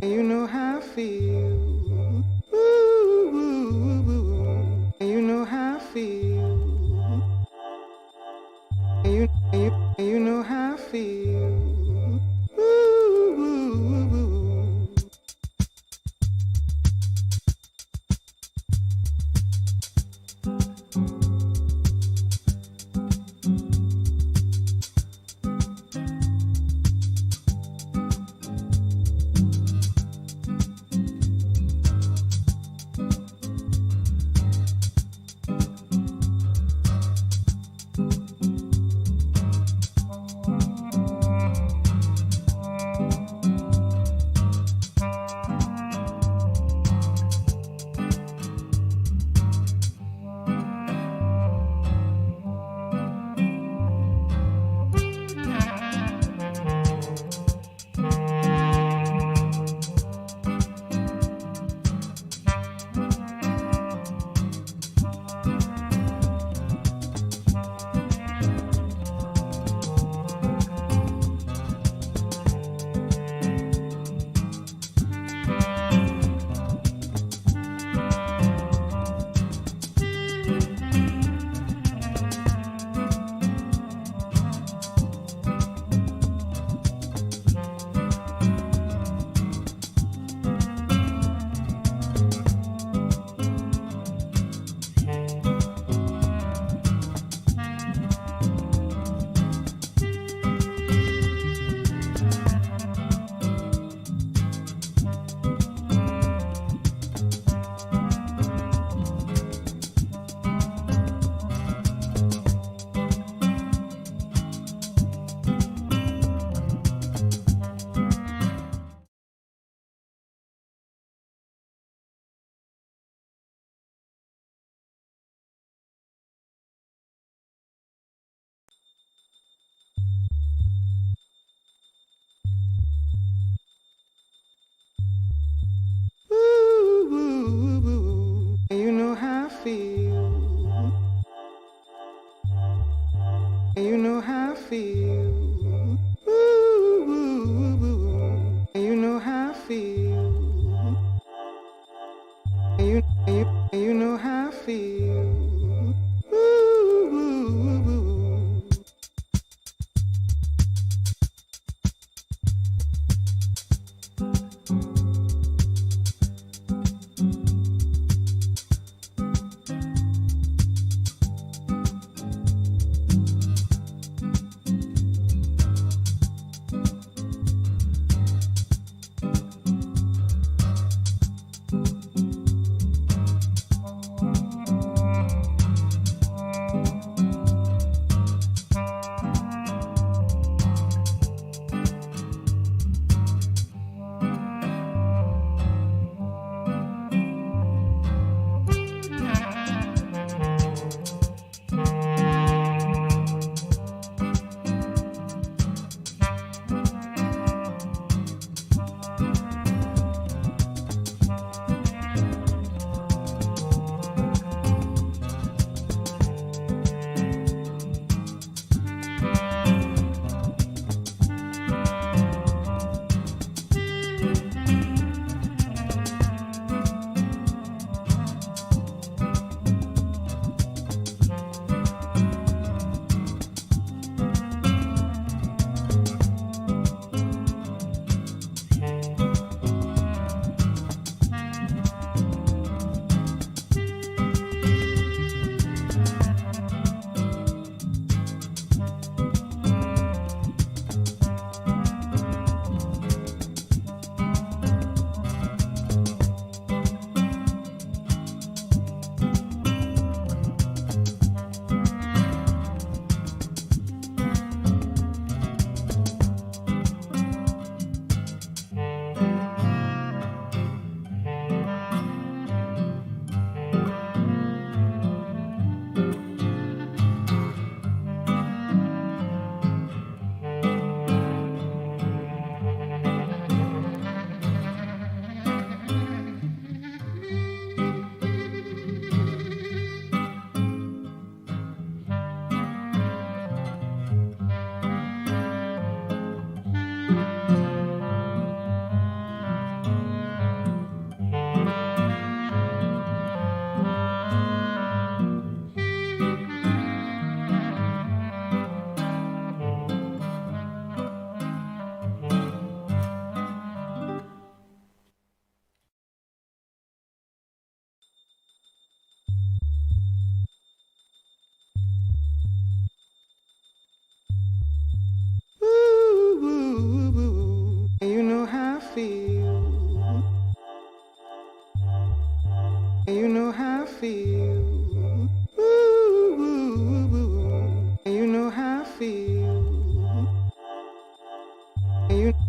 You know how I feel. Ooh, you know how I feel. You know how I feel. Ooh,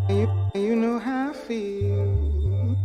You know how I feel.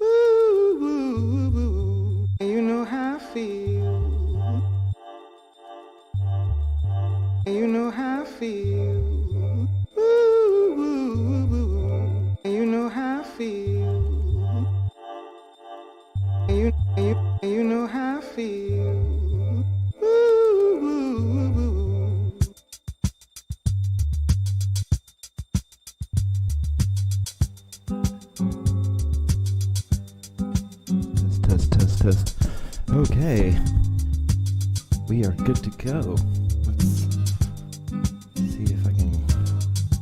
Ooh. Ooh. You know how I feel. You know how I feel. Ooh. You know how I feel. You know how I feel. Ooh. Test. Okay, we are good to go. Let's see if I can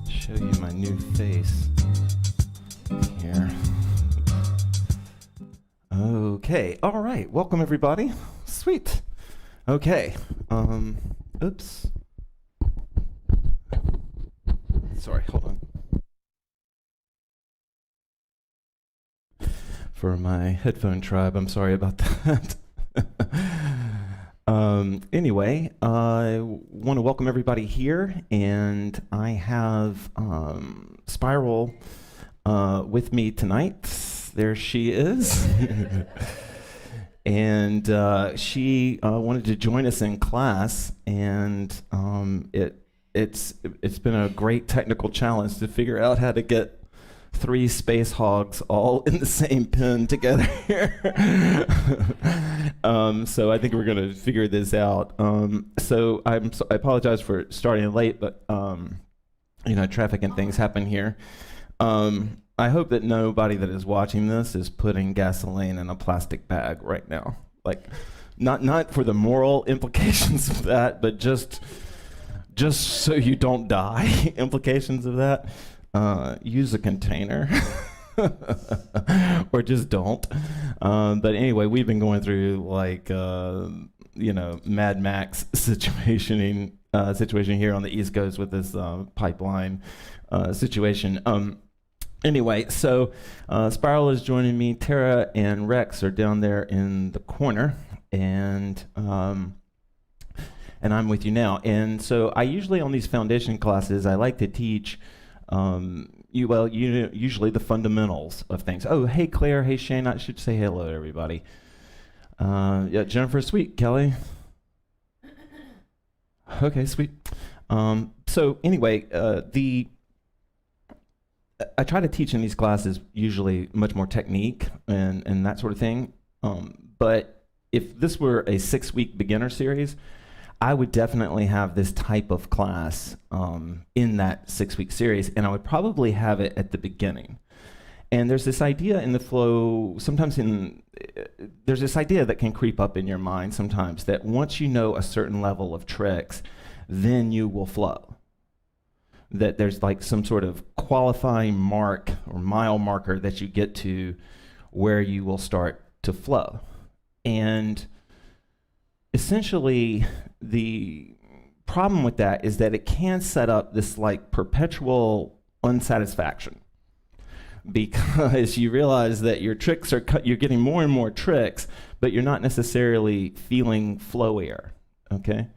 show you my new face here. Okay, all right, welcome everybody. Sweet. Okay, oops. Sorry, hold on. For my headphone tribe, I'm sorry about that. Anyway, I want to welcome everybody here, and I have Spiral with me tonight. There she is. And she wanted to join us in class, and it's been a great technical challenge to figure out how to get 3 space hogs all in the same pen together here. So I think we're going to figure this out. So I apologize for starting late, but traffic and things happen here. I hope that nobody that is watching this is putting gasoline in a plastic bag right now. Like, not for the moral implications of that, but just so you don't die implications of that. Use a container or just don't. But anyway, we've been going through like, Mad Max situationing situation here on the East Coast with this pipeline situation. Anyway, so Spiral is joining me. Tara and Rex are down there in the corner, and I'm with you now. And so I usually on these foundation classes, I like to teach usually the fundamentals of things. Oh, hey Claire, hey Shane, I should say hello to everybody. Yeah, Jennifer, sweet. Kelly. Okay, sweet. So anyway, I try to teach in these classes usually much more technique and that sort of thing. But if this were a 6-week beginner series, I would definitely have this type of class in that 6-week series, and I would probably have it at the beginning. And there's this idea in the flow, there's this idea that can creep up in your mind sometimes that once you know a certain level of tricks, then you will flow. That there's like some sort of qualifying mark or mile marker that you get to where you will start to flow. And essentially, the problem with that is that it can set up this like perpetual unsatisfaction, because you realize that your tricks you're getting more and more tricks, but you're not necessarily feeling flowier, okay?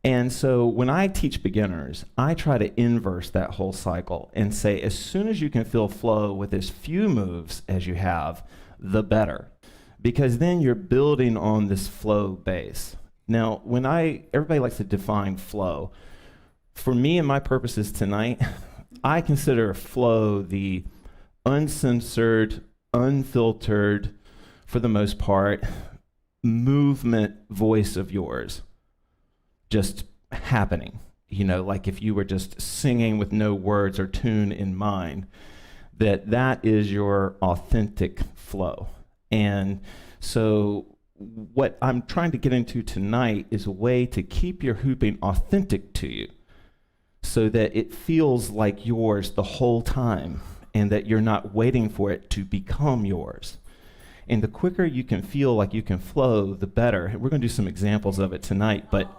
And so when I teach beginners, I try to inverse that whole cycle and say, as soon as you can feel flow with as few moves as you have, the better. Because then you're building on this flow base. Now, everybody likes to define flow. For me and my purposes tonight, I consider flow the uncensored, unfiltered, for the most part, movement voice of yours. Just happening, like if you were just singing with no words or tune in mind, that is your authentic flow. And so what I'm trying to get into tonight is a way to keep your hooping authentic to you so that it feels like yours the whole time and that you're not waiting for it to become yours. And the quicker you can feel like you can flow, the better. We're going to do some examples of it tonight, but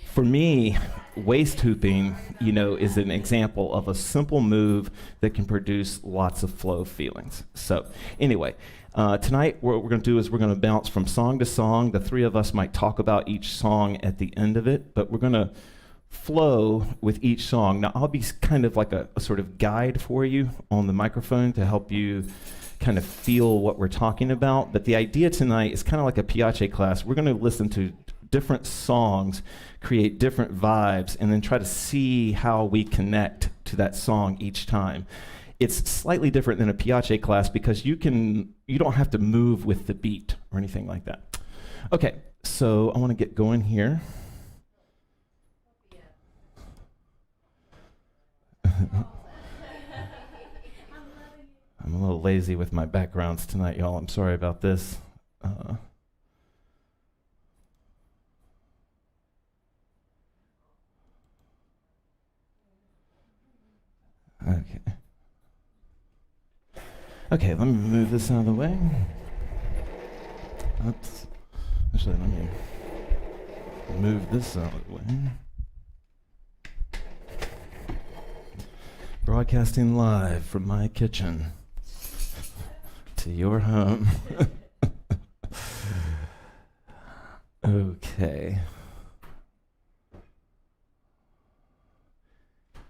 for me, waist hooping, is an example of a simple move that can produce lots of flow feelings. So anyway, tonight what we're going to do is we're going to bounce from song to song. The three of us might talk about each song at the end of it, but we're going to flow with each song. Now, I'll be kind of like a sort of guide for you on the microphone to help you kind of feel what we're talking about. But the idea tonight is kind of like a Piaget class. We're going to listen to different songs, create different vibes, and then try to see how we connect to that song each time. It's slightly different than a Piaget class because you don't have to move with the beat or anything like that. Okay, so I want to get going here. I'm a little lazy with my backgrounds tonight, y'all. I'm sorry about this. Okay, let me move this out of the way. Oops. Actually, let me move this out of the way. Broadcasting live from my kitchen to your home. Okay.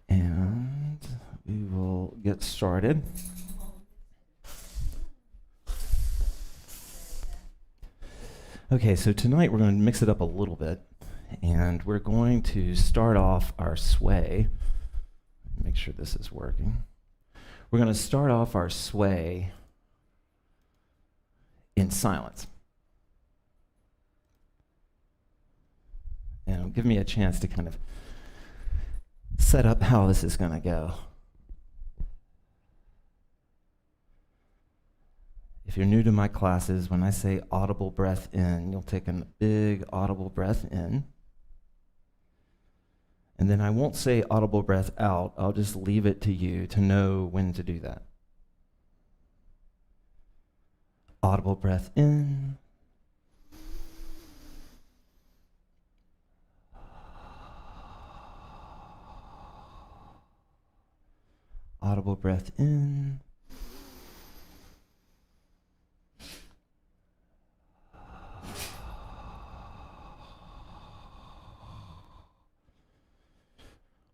And we will get started. Okay, so tonight we're going to mix it up a little bit, and we're going to start off our sway. Make sure this is working. We're going to start off our sway in silence. And it'll give me a chance to kind of set up how this is going to go. If you're new to my classes, when I say audible breath in, you'll take a big audible breath in. And then I won't say audible breath out. I'll just leave it to you to know when to do that. Audible breath in. Audible breath in.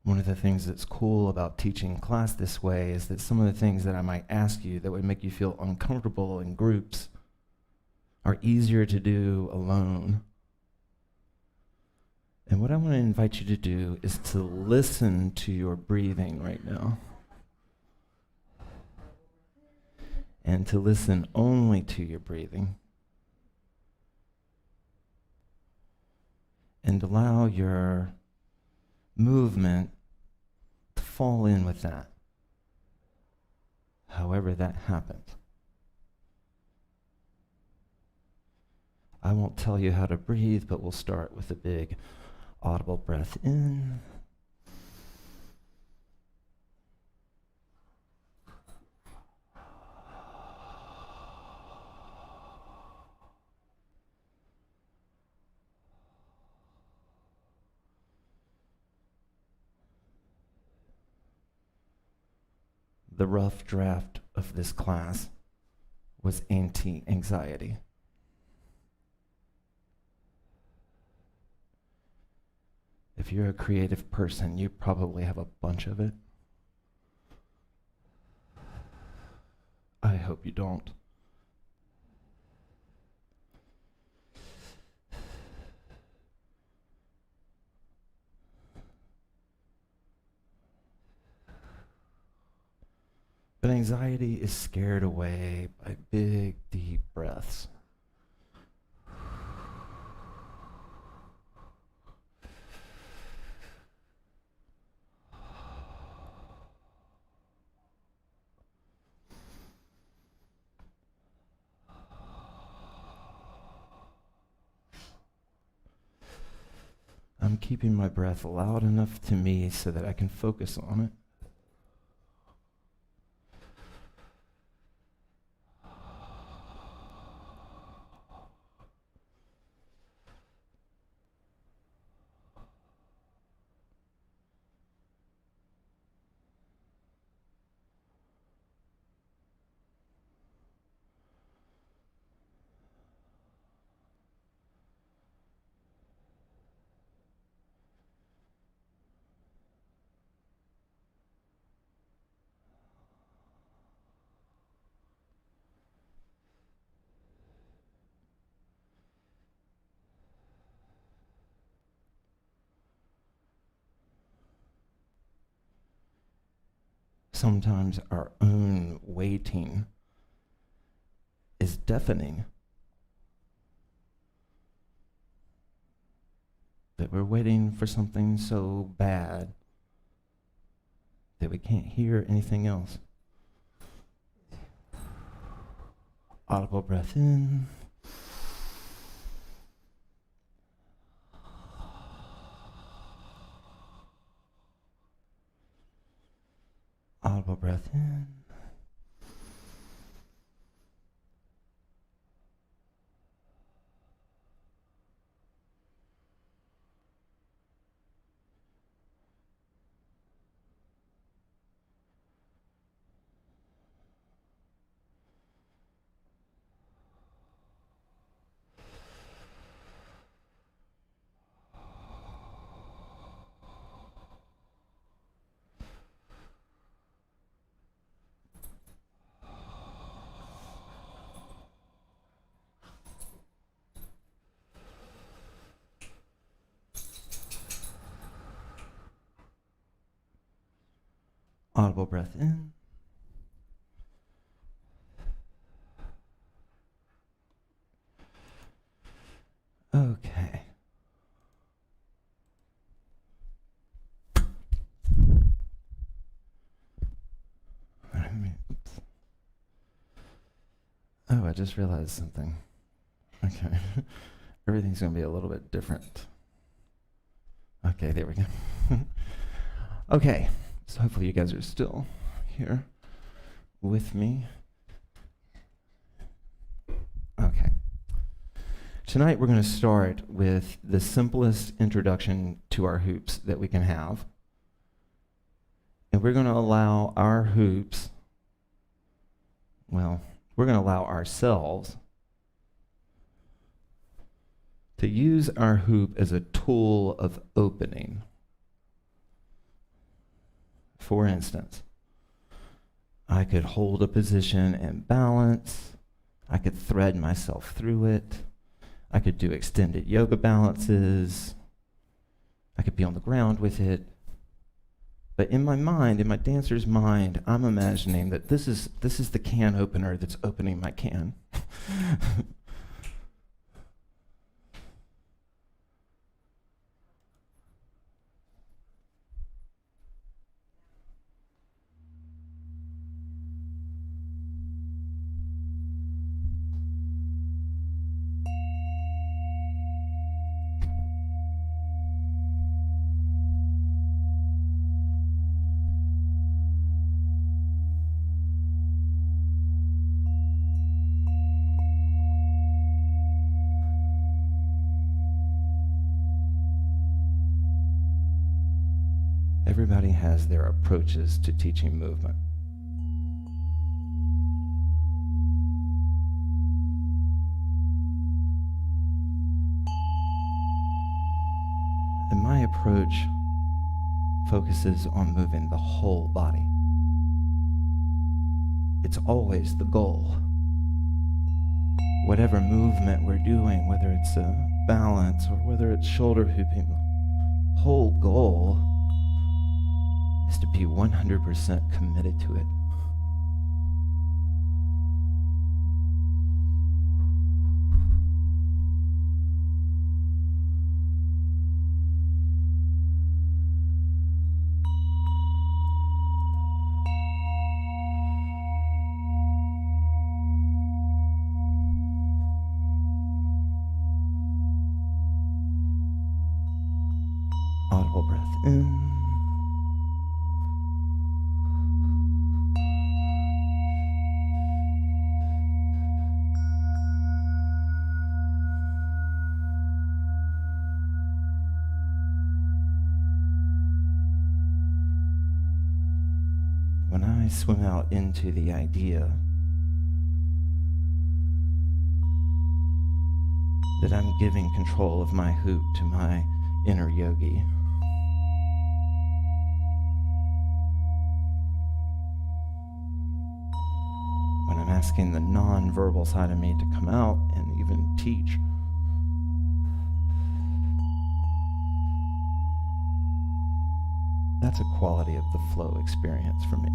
One of the things that's cool about teaching class this way is that some of the things that I might ask you that would make you feel uncomfortable in groups are easier to do alone. And what I want to invite you to do is to listen to your breathing right now. And to listen only to your breathing. And allow your movement to fall in with that, however that happens. I won't tell you how to breathe, but we'll start with a big audible breath in. The rough draft of this class was anti-anxiety. If you're a creative person, you probably have a bunch of it. I hope you don't. But anxiety is scared away by big, deep breaths. I'm keeping my breath loud enough to me so that I can focus on it. Sometimes our own waiting is deafening. That we're waiting for something so bad that we can't hear anything else. Audible breath in. Audible breath in. Audible breath in. Okay. Oops. Oh, I just realized something. Okay. Everything's going to be a little bit different. Okay, there we go. Okay. So hopefully you guys are still here with me. Okay. Tonight we're going to start with the simplest introduction to our hoops that we can have. And we're going to allow our hoops, well, we're going to allow ourselves to use our hoop as a tool of opening. For instance, I could hold a position and balance. I could thread myself through it. I could do extended yoga balances. I could be on the ground with it. But in my mind, in my dancer's mind, I'm imagining that this is the can opener that's opening my can. Everybody has their approaches to teaching movement. And my approach focuses on moving the whole body. It's always the goal. Whatever movement we're doing, whether it's a balance or whether it's shoulder hooping, the whole goal is to be 100% committed to it. Audible breath in. When I swim out into the idea that I'm giving control of my hoop to my inner yogi, when I'm asking the non-verbal side of me to come out and even teach, that's a quality of the flow experience for me.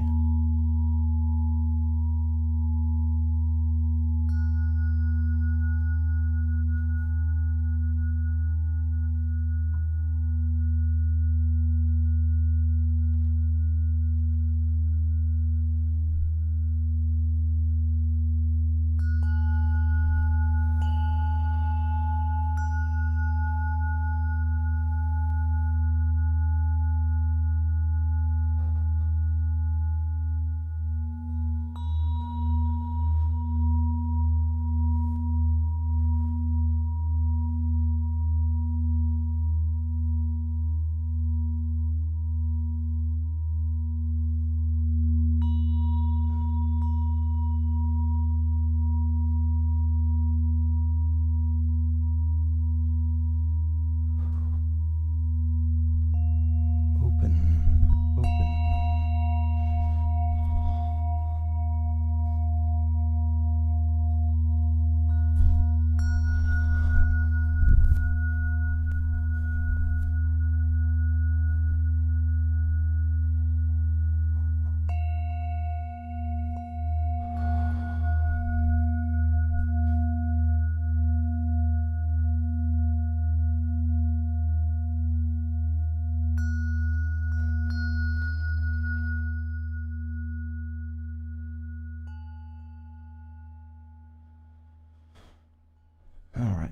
All right,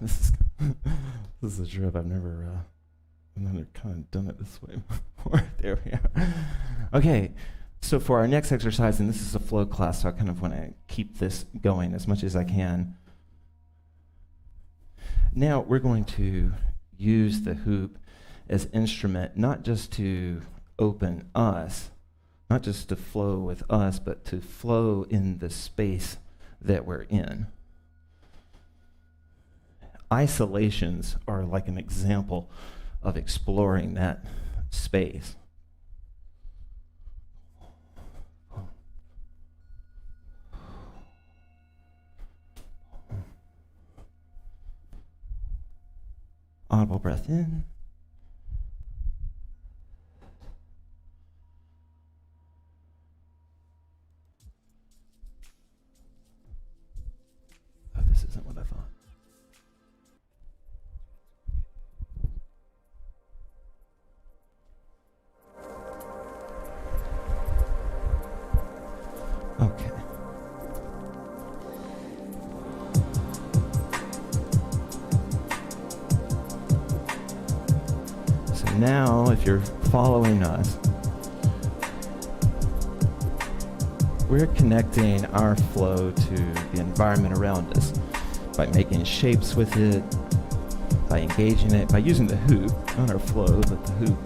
this is this is a trip. I've never kind of done it this way before. There we are. Okay, so for our next exercise, and this is a flow class, so I kind of want to keep this going as much as I can. Now we're going to use the hoop as instrument, not just to open us, not just to flow with us, but to flow in the space that we're in. Isolations are like an example of exploring that space. Audible breath in. Oh, this isn't what I thought. Okay. So now, if you're following us, we're connecting our flow to the environment around us by making shapes with it, by engaging it, by using the hoop, not our flow, but the hoop.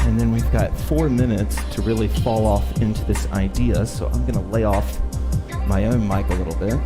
And then we've got 4 minutes to really fall off into this idea, so I'm going to lay off my own mic a little bit.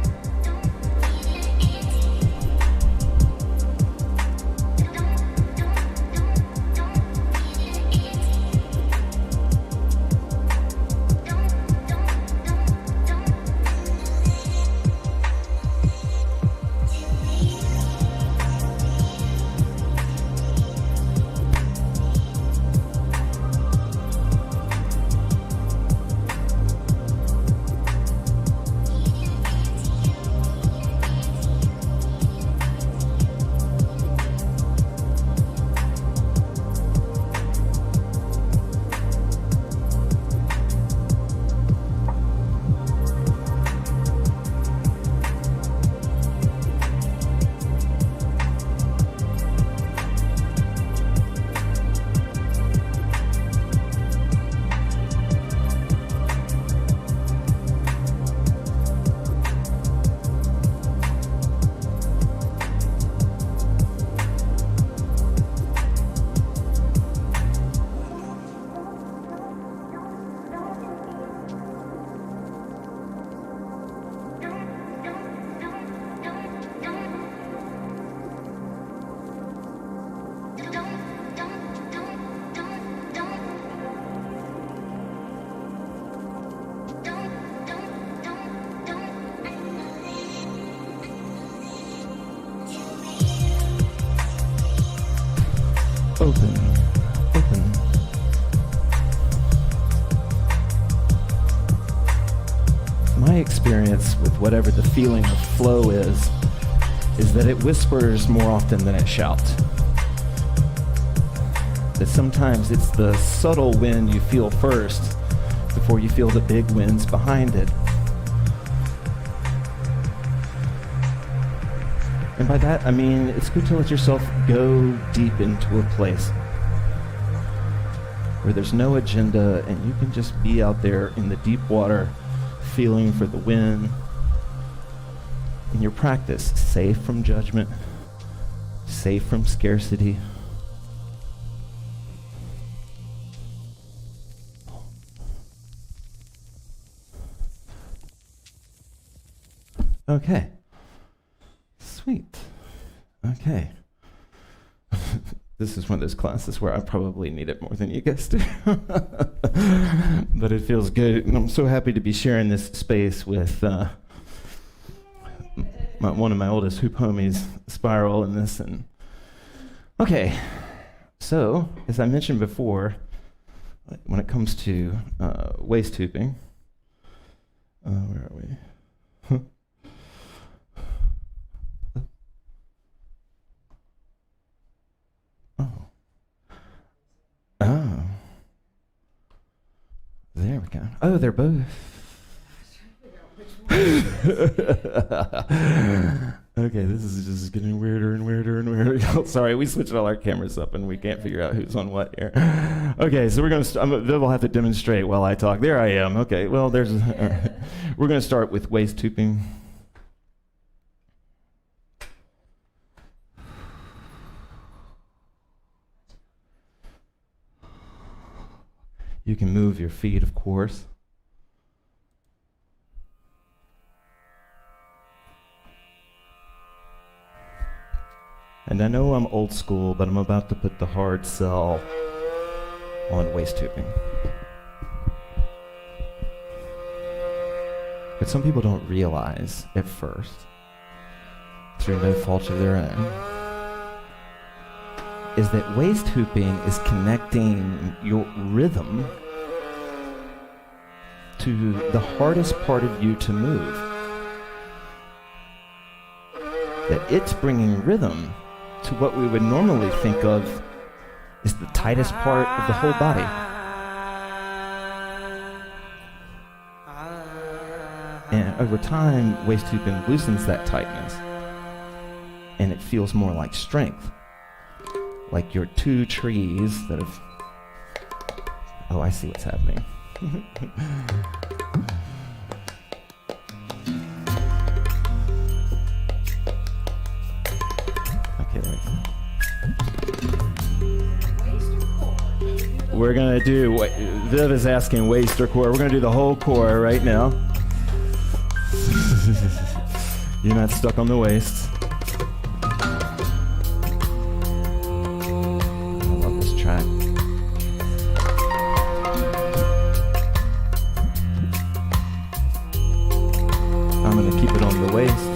Open. My experience with whatever the feeling of flow is that it whispers more often than it shouts. That sometimes it's the subtle wind you feel first before you feel the big winds behind it. And by that, I mean it's good to let yourself go deep into a place where there's no agenda and you can just be out there in the deep water, feeling for the wind. In your practice, safe from judgment, safe from scarcity. Okay. Sweet. Okay. This is one of those classes where I probably need it more than you guys do. But it feels good. And I'm so happy to be sharing this space with one of my oldest hoop homies, Spiral, in this. And okay. So, as I mentioned before, when it comes to waist hooping, where are we? Oh. There we go. Oh, they're both. Okay, this is just getting weirder and weirder and weirder. Sorry, we switched all our cameras up and we can't figure out who's on what here. Okay, so we're going to, Viv have to demonstrate while I talk. There I am. Okay, well, we're going to start with waist hooping. You can move your feet, of course. And I know I'm old school, but I'm about to put the hard sell on waist hooping. But some people don't realize at first, through no fault of their own, is that waist hooping is connecting your rhythm to the hardest part of you to move. That it's bringing rhythm to what we would normally think of as the tightest part of the whole body. And over time, waist hooping loosens that tightness, and it feels more like strength. Like you're two trees that have... Oh, I see what's happening. Okay, there we go. We're gonna do, Viv is asking waist or core. We're gonna do the whole core right now. You're not stuck on the waist. I love this track. I'm going to keep it on the waist.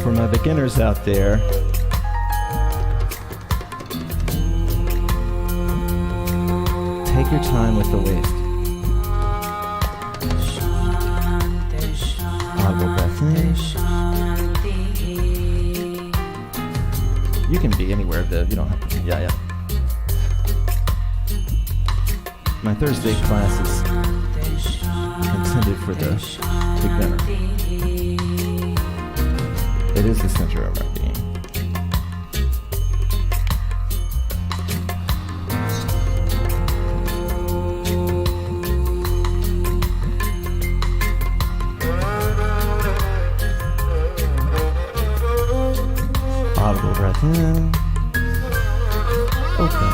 For my beginners out there, take your time with the waist. Audible breath in. You can be anywhere, Viv. You don't have to. Yeah. My Thursday class is intended for the beginner. It is the center of our being. Audible breath in. Open.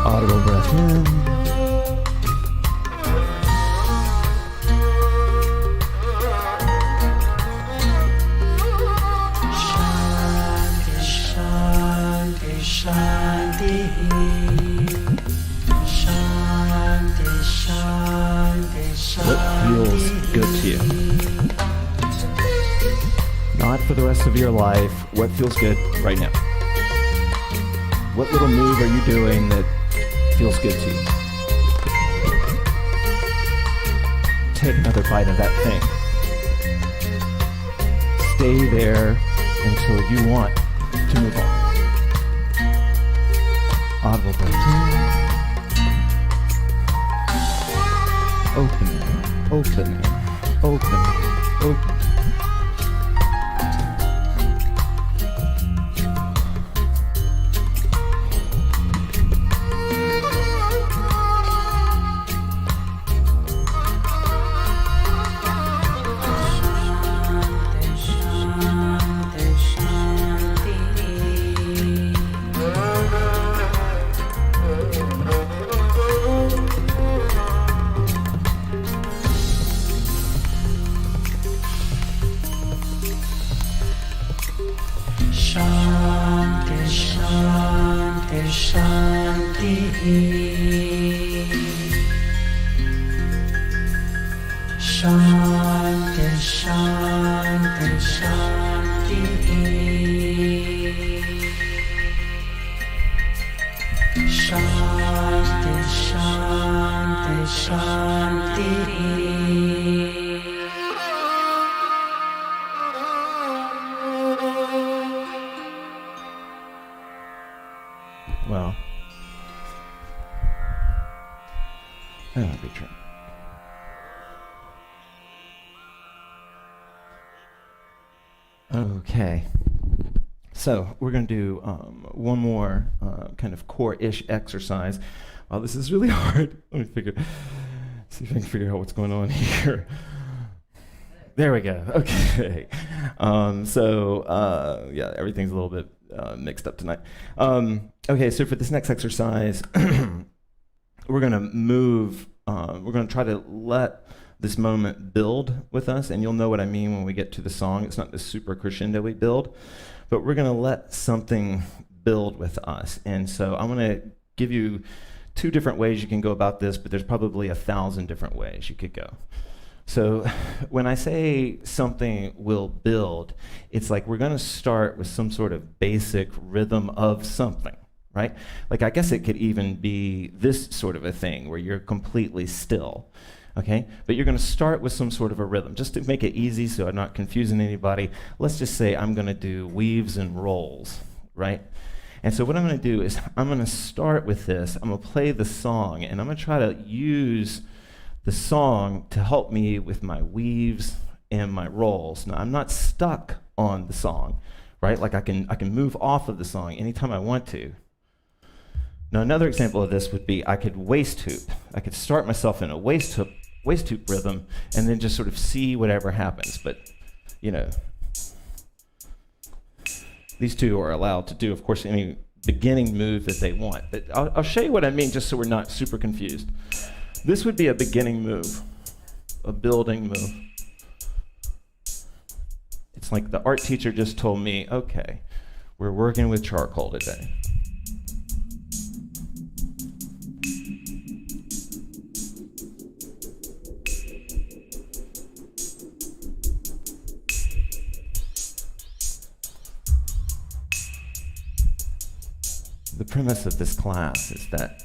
Audible breath in. What feels good to you? Not for the rest of your life. What feels good right now? What little move are you doing that feels good to you? Take another bite of that thing. Stay there until you want to move on. Audible breath in. Open. Well, I don't be true. Okay. So we're going to do one more kind of core-ish exercise. Wow, this is really hard. Let me see if I can figure out what's going on here. There we go. Okay. Yeah, everything's a little bit mixed up tonight. Okay, so for this next exercise, we're going to move, we're going to try to let this moment build with us, and you'll know what I mean when we get to the song. It's not this super crescendo-y build, but we're going to let something build with us. And so I'm going to give you 2 different ways you can go about this, but there's probably 1,000 different ways you could go. So when I say something will build, it's like we're going to start with some sort of basic rhythm of something, right? Like I guess it could even be this sort of a thing where you're completely still. Okay, but you're going to start with some sort of a rhythm. Just to make it easy so I'm not confusing anybody, let's just say I'm going to do weaves and rolls, right? And so what I'm going to do is I'm going to start with this. I'm going to play the song, and I'm going to try to use the song to help me with my weaves and my rolls. Now, I'm not stuck on the song, right? Like I can move off of the song anytime I want to. Now, another example of this would be I could waist hoop. I could start myself in a waist hoop rhythm and then just sort of see whatever happens. But, you know, these 2 are allowed to do, of course, any beginning move that they want. But I'll show you what I mean just so we're not super confused. This would be a beginning move, a building move. It's like the art teacher just told me, okay, we're working with charcoal today. The premise of this class is that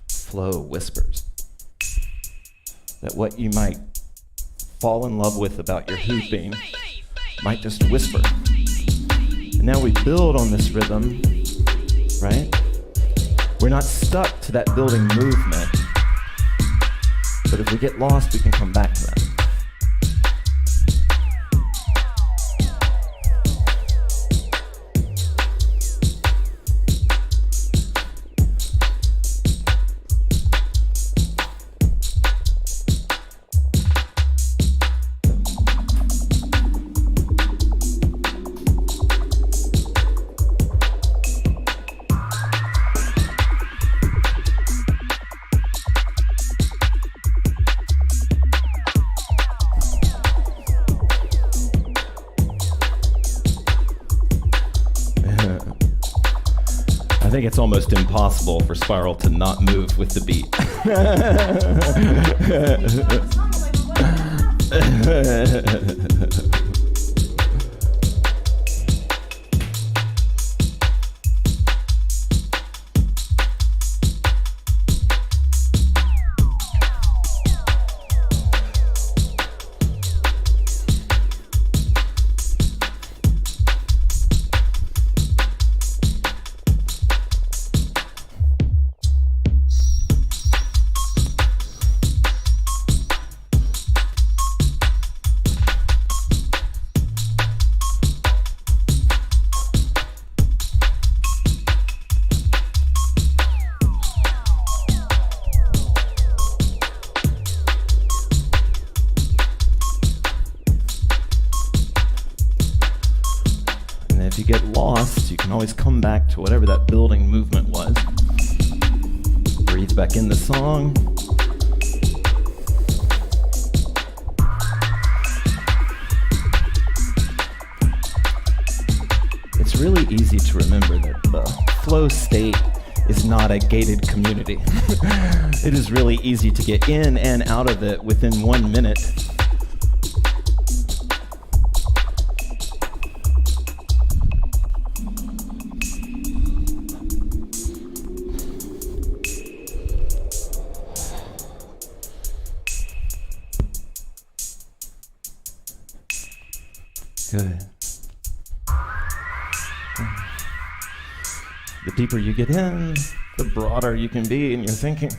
flow whispers. That what you might fall in love with about your hooping might just whisper. And now we build on this rhythm, right? We're not stuck to that building movement. But if we get lost, we can come back to that. I think it's almost impossible for Spiral to not move with the beat. If you get lost, you can always come back to whatever that building movement was. Breathe back in the song. It's really easy to remember that the flow state is not a gated community. It is really easy to get in and out of it within 1 minute. Good. The deeper you get in, the broader you can be in your thinking.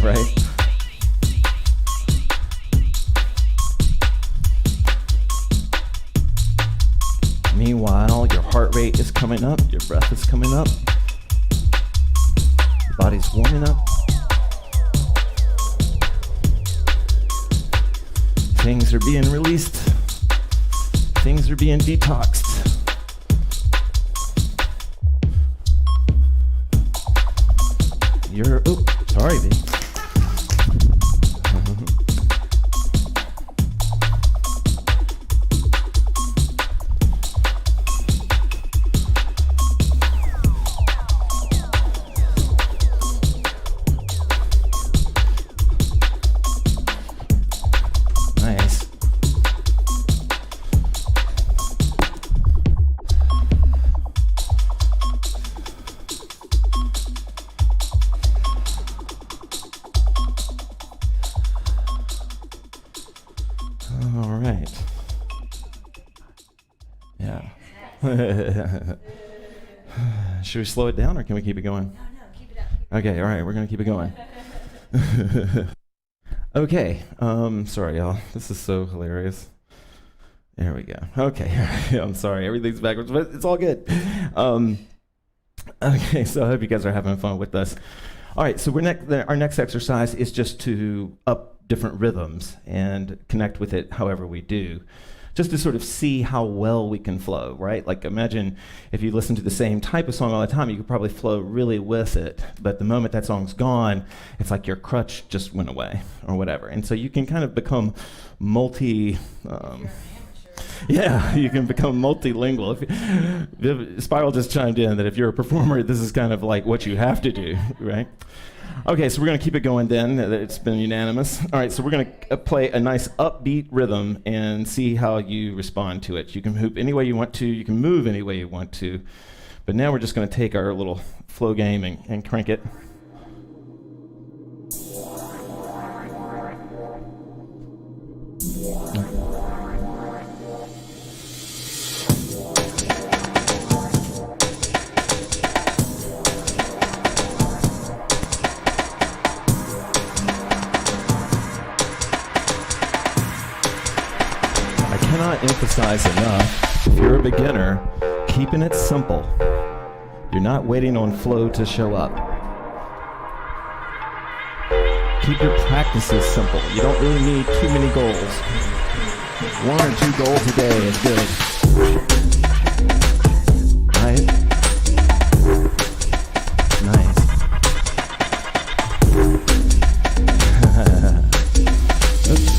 right? Meanwhile, your heart rate is coming up, your breath is coming up, your body's warming up. Things are being released. Things are being detoxed. Oh, sorry, B. Nice. All right. Yeah. Should we slow it down or can we keep it going? No, keep it up. Okay, all right, we're going to keep it going. Okay, sorry, y'all. This is so hilarious. There we go. Okay, I'm sorry, everything's backwards, but it's all good. Okay, so I hope you guys are having fun with us. All right, so our next exercise is just to up different rhythms and connect with it however we do, just to sort of see how well we can flow, right? Like imagine if you listen to the same type of song all the time, you could probably flow really with it, but the moment that song's gone, it's like your crutch just went away or whatever. And so you can kind of become yeah, you can become multilingual. Spiral just chimed in that if you're a performer, this is kind of like what you have to do, right? Okay, so we're going to keep it going then. It's been unanimous. All right, so we're going to play a nice upbeat rhythm and see how you respond to it. You can hoop any way you want to. You can move any way you want to. But now we're just going to take our little flow game and crank it. I cannot emphasize enough, if you're a beginner, keeping it simple. You're not waiting on flow to show up. Keep your practices simple. You don't really need too many goals. 1 or 2 goals a day is good. Right? Nice. Oops.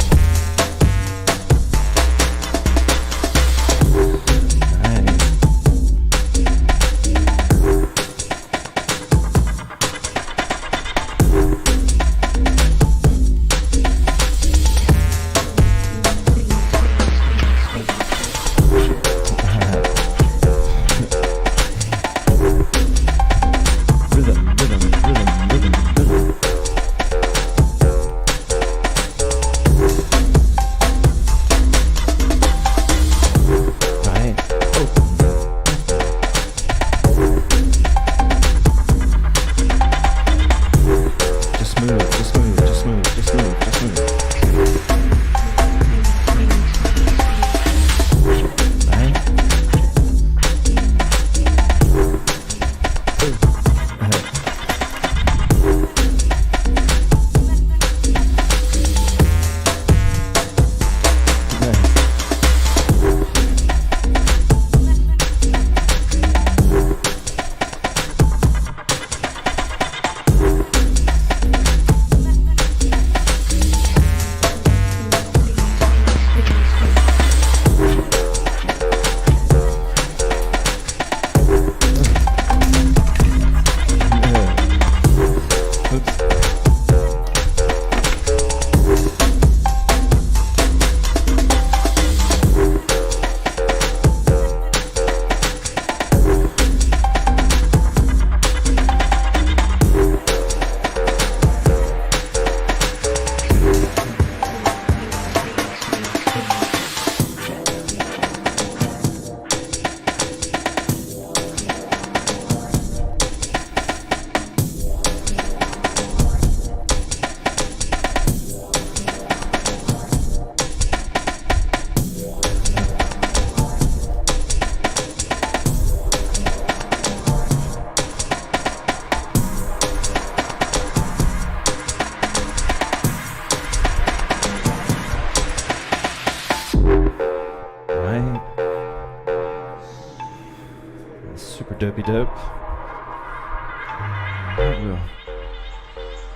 Dopey dope.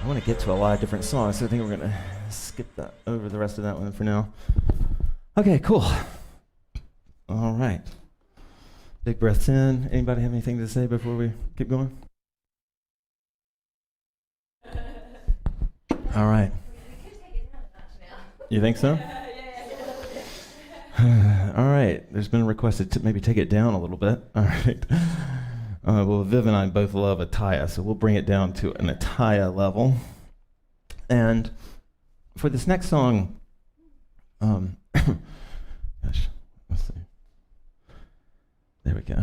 I want to get to a lot of different songs, so I think we're gonna skip that over the rest of that one for now. Okay, cool. All right. Big breaths in. Anybody have anything to say before we keep going? All right. We could take it down a notch now. You think so? All right. There's been a request to maybe take it down a little bit. All right. Well, Viv and I both love Ataya, so we'll bring it down to an Ataya level. And for this next song, gosh, let's see. There we go.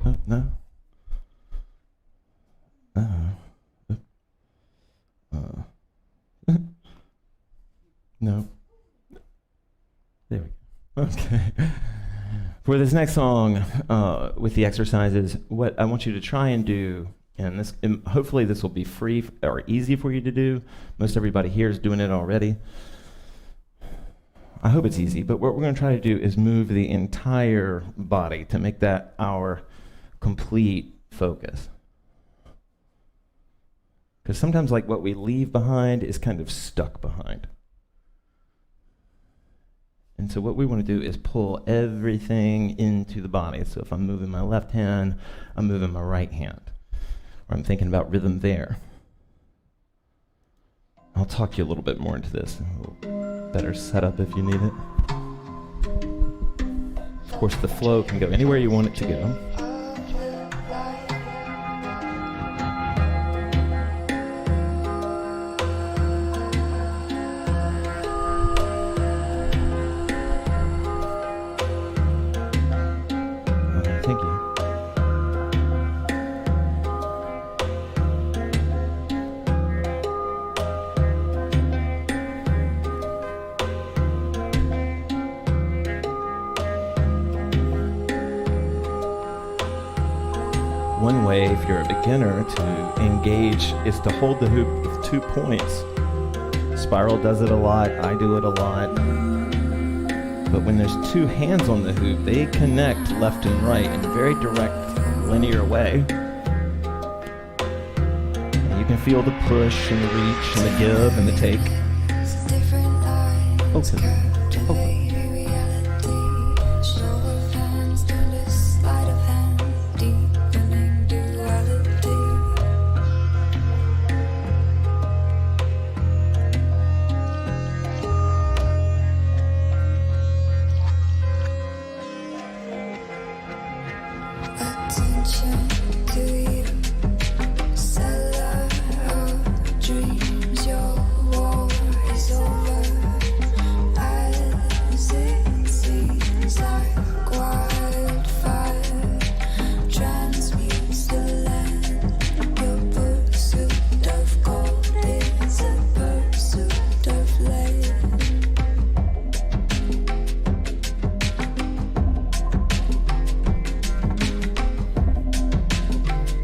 Oh, no. No. There we go. Okay. For this next song, with the exercises, what I want you to try and do, and hopefully this will be free or easy for you to do. Most everybody here is doing it already. I hope it's easy, but what we're going to try to do is move the entire body to make that our complete focus. Because sometimes like what we leave behind is kind of stuck behind. And so what we want to do is pull everything into the body. So if I'm moving my left hand, I'm moving my right hand. Or I'm thinking about rhythm there. I'll talk you a little bit more into this. A little better setup if you need it. Of course, the flow can go anywhere you want it to go. Thank you. One way, if you're a beginner, to engage is to hold the hoop with 2 points. Spiral does it a lot, I do it a lot. But when there's 2 hands on the hoop, they connect left and right in a very direct, linear way. And you can feel the push and the reach and the give and the take. Open, open.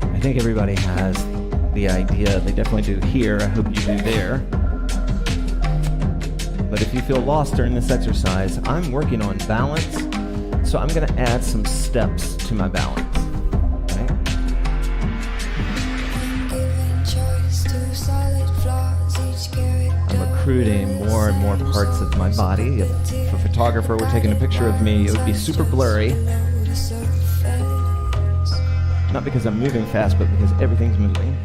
I think everybody has the idea. They definitely do here. I hope you do there. But if you feel lost during this exercise, I'm working on balance, so I'm going to add some steps to my balance. Okay? I'm recruiting more and more parts of my body. If a photographer were taking a picture of me, it would be super blurry. Not because I'm moving fast, but because everything's moving.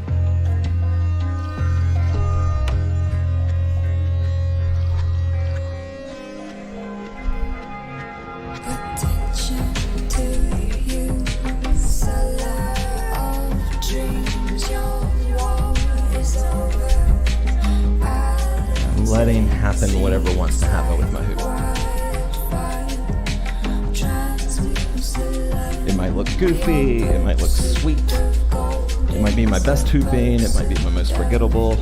I'm letting happen whatever wants to happen with my hoop. It might look goofy, it might look sweet, it might be my best hooping, it might be my most forgettable.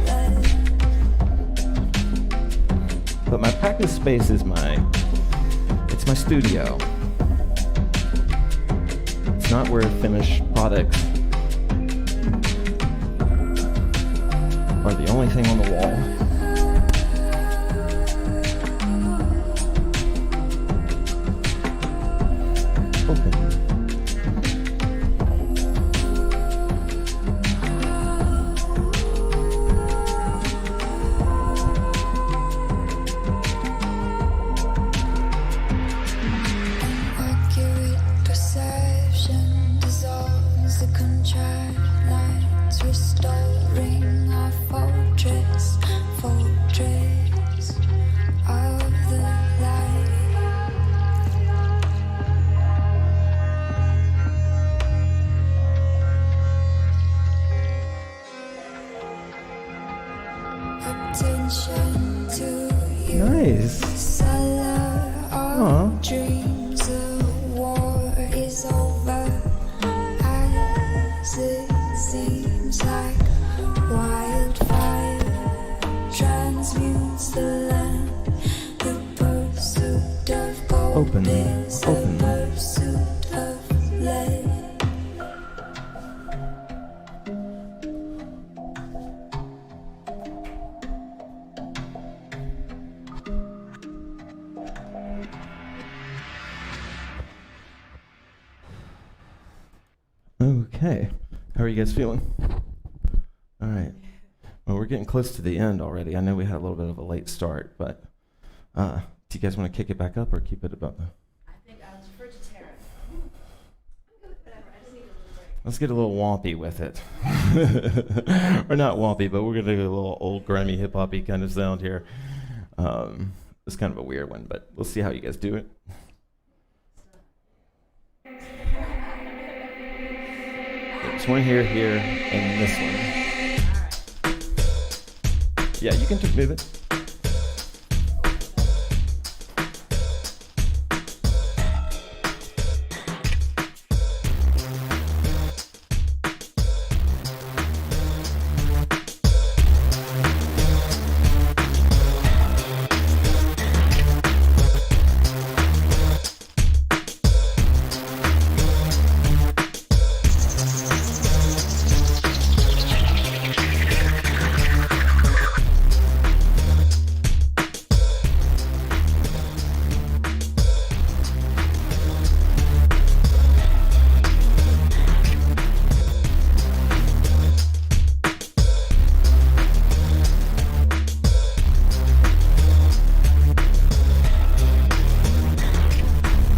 But my practice space is my studio. It's not where finished products are the only thing on the wall. Open. the war is over, as it seems like wildfire transmutes the land. The pursuit of gold is the pursuit of lead. Okay. How are you guys feeling? All right. Well, we're getting close to the end already. I know we had a little bit of a late start, but do you guys want to kick it back up or keep it about the... I think I'll defer to Tara. I'm good with whatever. I just need a little break. Let's get a little wompy with it. Or not wompy, but we're going to do a little old grimy hip-hop-y kind of sound here. It's kind of a weird one, but we'll see how you guys do it. There's one here, and this one. Yeah, you can move it.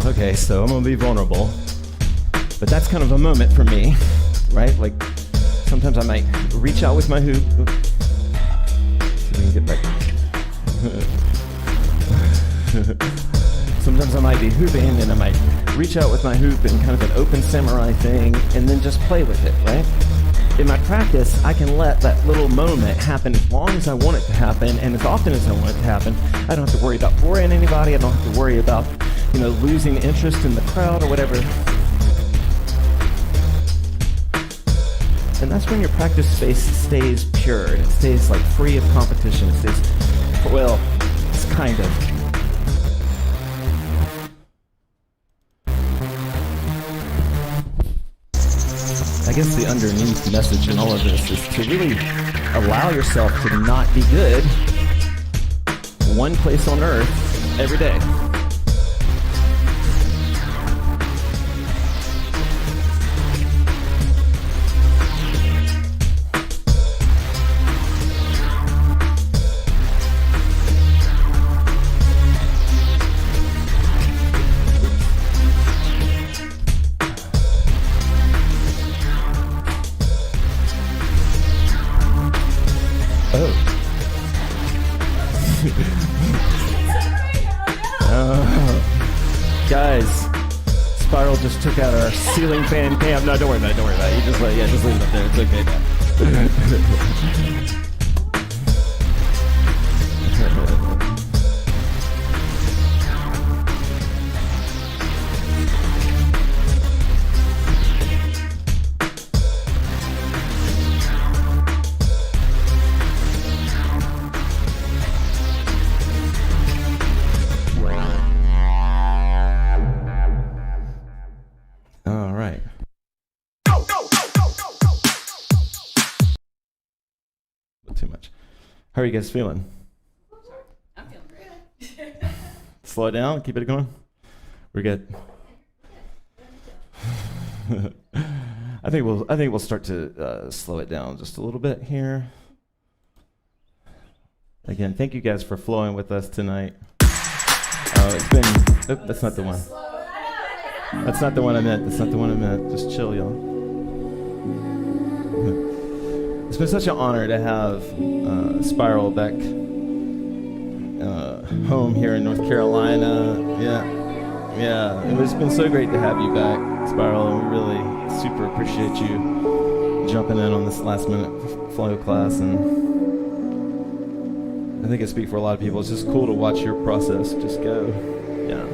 Okay, so I'm gonna be vulnerable, but that's kind of a moment for me, right? Like, sometimes I might reach out with my hoop. Oops. See if we can get back. Sometimes I might be hooping and I might reach out with my hoop in kind of an open samurai thing and then just play with it, right? In my practice, I can let that little moment happen as long as I want it to happen and as often as I want it to happen. I don't have to worry about boring anybody. I don't have to worry about, losing interest in the crowd or whatever. And that's when your practice space stays pure and it stays like free of competition. It stays, well, it's kind of. I guess the underneath message in all of this is to really allow yourself to not be good one place on earth every day. Guys, Spiral just took out our ceiling fan cam. No, don't worry about it. You just leave it up there. It's okay. All right. Too much. How are you guys feeling? I'm feeling great. Slow it down. Keep it going. We're good. I think we'll start to slow it down just a little bit here. Again, thank you guys for flowing with us tonight. It's been. Oh, that's not the one. That's not the one I meant. Just chill, y'all. It's been such an honor to have Spiral back home here in North Carolina. Yeah. It's been so great to have you back, Spiral, and we really super appreciate you jumping in on this last minute flow class. And I think I speak for a lot of people. It's just cool to watch your process just go. Yeah.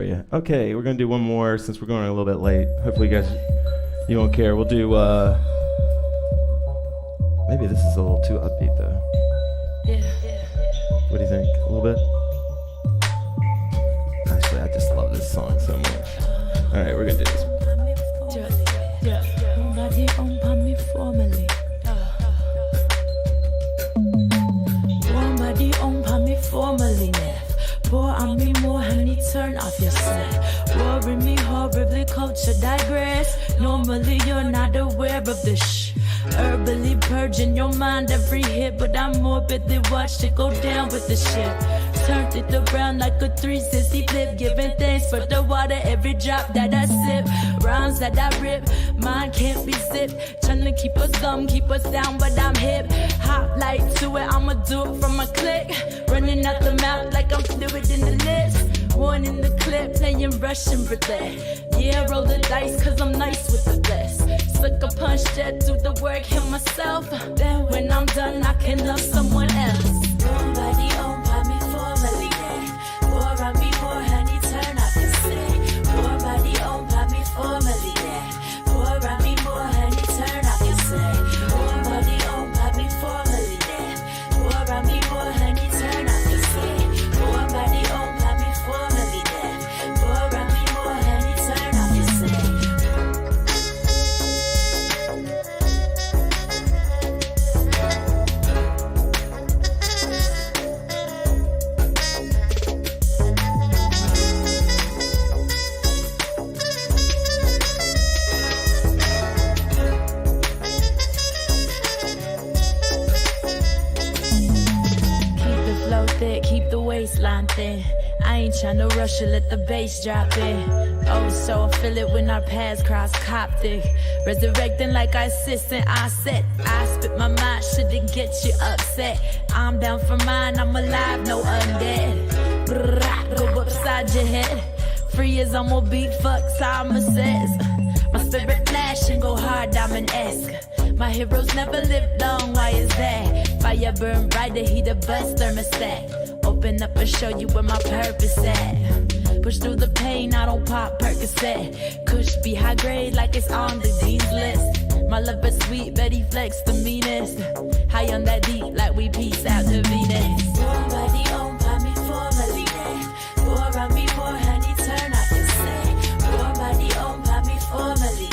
for you. Okay, we're gonna do one more since we're going a little bit late. Hopefully you won't care. We'll do, maybe this is a little too upbeat though. What do you think? A little bit? Actually, I just love this song so much. All right, we're gonna do this. Pour on me more, honey, turn off your set. Worry me horribly, culture digress. Normally you're not aware of the herbally purging your mind every hit, but I morbidly watched it go down with the shit. Turned it around like a 360 flip, giving thanks for the water every drop that I sip. Rhymes that I rip, mine can't be zipped. Tryna keep us dumb, keep us down, but I'm hip. Hop light to it, I'ma do it from a click. Running out the mouth like I'm fluid in the lips. One in the clip, playing Russian roulette. Yeah, roll the dice, cause I'm nice with the best. Sucker punch that, do the work, hit myself. Then when I'm done, I can love someone else. Nobody owned by me formally. Pour on me more, honey, turn off your set. Nobody owned by me formally. Pour on me more, honey, turn off your set. Nobody owned by me formally. Pour on me more, honey, turn off your set. Nobody owned by me formally. Pour on me more, honey, turn off your set. Keep the waistline thin. I ain't tryna rush it, let the bass drop in. Oh, so I feel it when our paths cross Coptic. Resurrecting like I assistant, I said. I spit my mind, shouldn't get you upset. I'm down for mine, I'm alive, no undead. Brrrah, go upside your head. Free as I'm on beat, fuck Simon says. My spirit flash and go hard, diamond-esque. My heroes never live long, why is that? Fire burn bright, the heat a bust thermostat. Open up and show you where my purpose at. Push through the pain, I don't pop Percocet. Kush be high grade like it's on the dean's list. My love is sweet, Betty Flex the meanest. High on that deep like we peace out to Venus. Nobody owned by me formally. Pour on me more, honey, turn off your set. Nobody owned by me formally.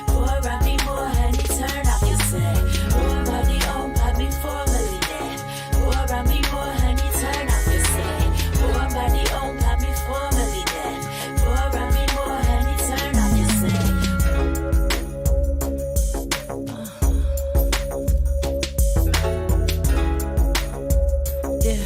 Pour on me more, honey, turn off your set. Nobody owned by me formally. Pour on me more, honey, turn off your set. Nobody owned by me formally. Pour on me more, honey, turn off your set. Yeah.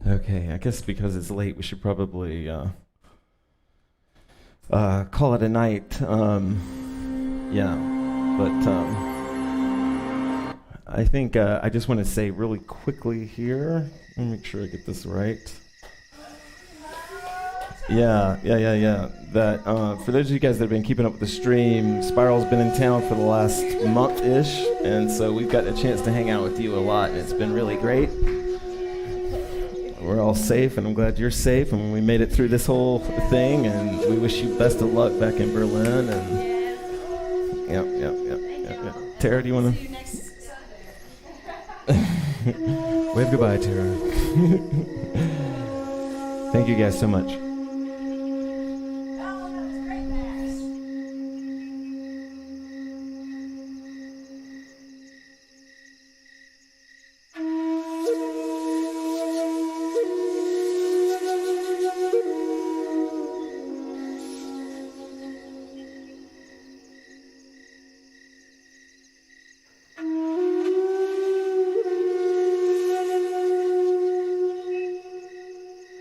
Okay, I guess because it's late, we should probably call it a night. Yeah, but I think I just want to say really quickly here. Let me make sure I get this right. Yeah. That for those of you guys that have been keeping up with the stream, Spiral's been in town for the last month-ish, and so we've got a chance to hang out with you a lot, and it's been really great. We're all safe, and I'm glad you're safe, and we made it through this whole thing, and we wish you best of luck back in Berlin. And yep. Tara, do you want to wave goodbye, Tara? Thank you guys so much.